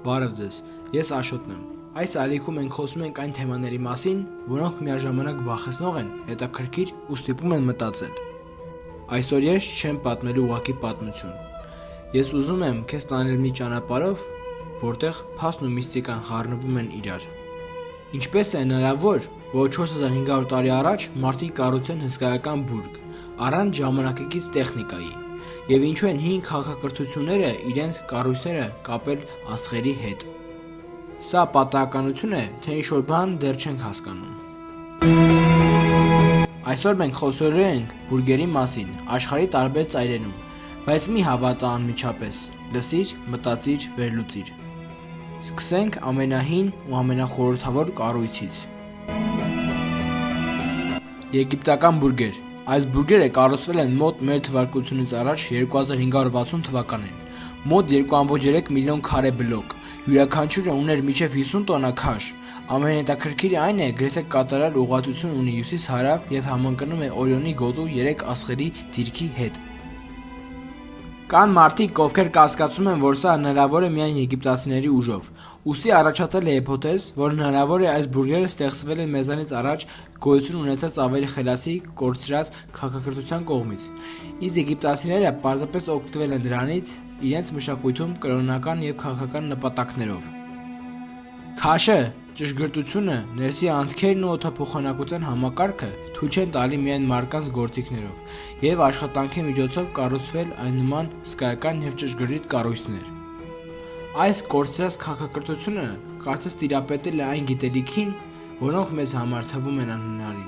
Բարև ձեզ, ես Աշոտն եմ։ Այս ալիքում մենք խոսում ենք այն թեմաների մասին, որոնք միաժամանակ վախեցնող են, հետաքրքիր ու ստիպում են մտածել։ Այսօր ես չեմ պատմելու ուղղակի պատմություն։ Ես ուզում եմ քեզ տանել մի ճանապարհով, որտեղ փաստն ու միստիկան խառնվում են իրար։ Ինչպես է հնարավոր, որ 4500 տարի առաջ մարդիկ կառուցեն հսկայական բուրգ, առանց ժամանակակից տեխնիկայի, եւ ինչու են հին քաղաքակրթությունները իրենց կառույցները կապել աստղերի հետ։ Սա պատահականություն է, թե ինչ-որ բան դեռ չենք հասկանում։ Այսօր մենք խոսելու ենք բուրգերի մասին աշխարհի տարբեր ծայրերում, բայց մի հավատա անմիջապես, լսիր, մտածիր, վերլուծիր։ Սկսենք ամենահին ու ամենախորհրդավոր կառույցից։ Եգիպտական բուրգեր։ Այս բուրգերը կառուցվել են մոտ մեր թվարկությունից առաջ 2560 թվականին։ Մոտ 2.3 միլիոն քարե բլոկ։ Յուրաքանչյուրը ուներ մինչև 50 տոննա քաշ։ Ամենահետաքրքիրը այն է, գրեթե կատարյալ ուղղվածություն ունի հյուսիս-հարավ եւ համընկնում է Օրիոնի գոտու 3 աստղերի դիրքի հետ։ Կան մարդիկ, ովքեր կասկածում են, որ սա հնարավոր է միայն եգիպտացիների ուժով։ Ուստի առաջացել է հիփոթեզ, որ հնարավոր է այս բուրգերը ստեղծվել են մեզանից առաջ գոյություն ունեցած ավելի խելացի, կորցրած քաղաքակրթության կողմից։ Իսկ եգիպտացիները պարզապես օգտվել են դրանից իրենց մշակույթում կրոնական եւ քաղաքական նպատակներով։ Քաշը, ճշգրտությունը, ներսի անցքերն ու օդափոխանակության համակարգը թույլ չեն տալի միայն մարդկանց գործիքներով եւ աշխատանքի միջոցով կառուցվել այն նման հսկայական եւ ճշգրիտ կառույցներ։ Այս կորցրած քաղաքակրթությունը կարծես տիրապետել է այն գիտելիքին, որոնք մեզ համար թվում են անհնարին։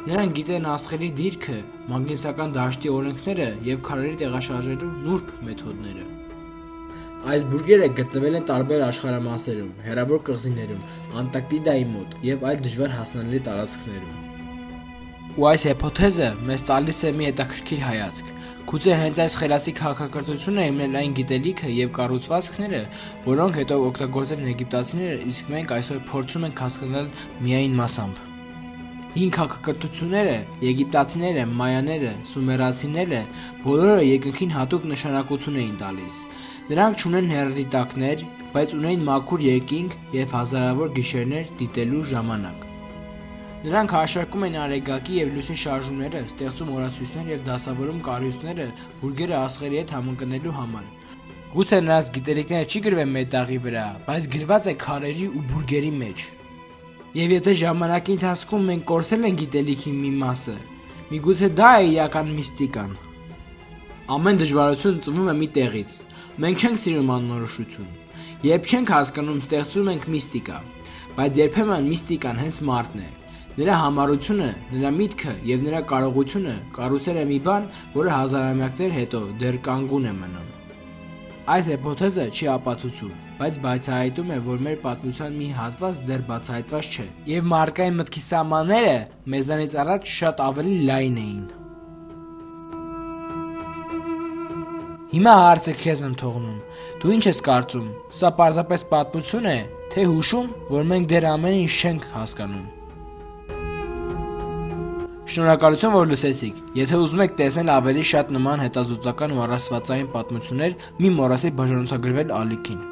Նրանք գիտեն աստղերի դիրքը, մագնիսական դաշտի օրենքները եւ քարերի տեղաշարժելու նուրբ մեթոդները։ Այս բուրգերը գտնվել են տարբեր աշխարհամասերում, հեռավոր կղզիներում, Անտարկտիդայի մոտ եւ այլ դժվար հասանելի տարածքներում։ Ու այս հիփոթեզը մեզ տալիս է մի հետաքրքիր հայացք։ Գուցե հենց այս խելացի քաղաքակրթությունը իմնել այն գիտելիքը եւ կառուցվածքները, որոնք հետո օգտագործել են եգիպտացիները, իսկ մենք այսօր փորձում ենք հասկանալ միայն մասամբ։ Հին քաղաքակրթությունները, եգիպտացիները, մայաները, սումերացիները բոլորը երկնքին հատուկ նշանակություն էին տալիս։ Նրանք չունեն հեռադիտակներ, բայց ունեին մաքուր երկինք եւ հազարավոր գիշերներ դիտելու ժամանակ։ Նրանք հաշվարկում էին արեգակի եւ լույսի շարժումները, ստեղծում օրացույցներ եւ դասավորում կառույցները բուրգերը աստղերի հետ համընկնելու համար։ Գուցե նրանց գիտելիքները չի գրվել մետաղի վրա, բայց գրված է քարերի ու բուրգերի մեջ։ Եվ եթե ժամանակի ընթացքում մենք կորցրել ենք գիտելիքի մի մասը, միգուցե դա է իրական միստիկան։ Ամեն դժվարություն ծնվում է մի տեղից։ Մենք չենք սիրում աննորոշություն։ Երբ չենք հասկանում, ստեղծում ենք միստիկա, բայց երբեմն միստիկան հենց մարդն է։ Նրա համառությունը, նրա միտքը եւ նրա կարողությունը կառուցել է մի բան, որը հազարամյակներ հետո դեռ կանգուն է մնում։ Այս հիփոթեզը չի ապացուցում, բայց բացահայտում է, որ մեր պատմության մի հատված դեռ բացահայտված չէ, եւ մարդկային մտքի սահմանները մեզանից առաջ շատ ավելի լայն էին։ Հիմա հարցը քեզ եմ թողնում։ Դու ինչ ես կարծում։ Սա պարզապես պատմություն է, թե հուշում, որ մենք դեռ ամեն ինչ չենք հասկանում։ Շնորհակալություն, որ լսեցիք։ Եթե ուզում եք տեսնել ավելի շատ նման հետազոտական ու առասվածային պատմություններ, մի մոռացեք բաժանորդագրվել ալիքին։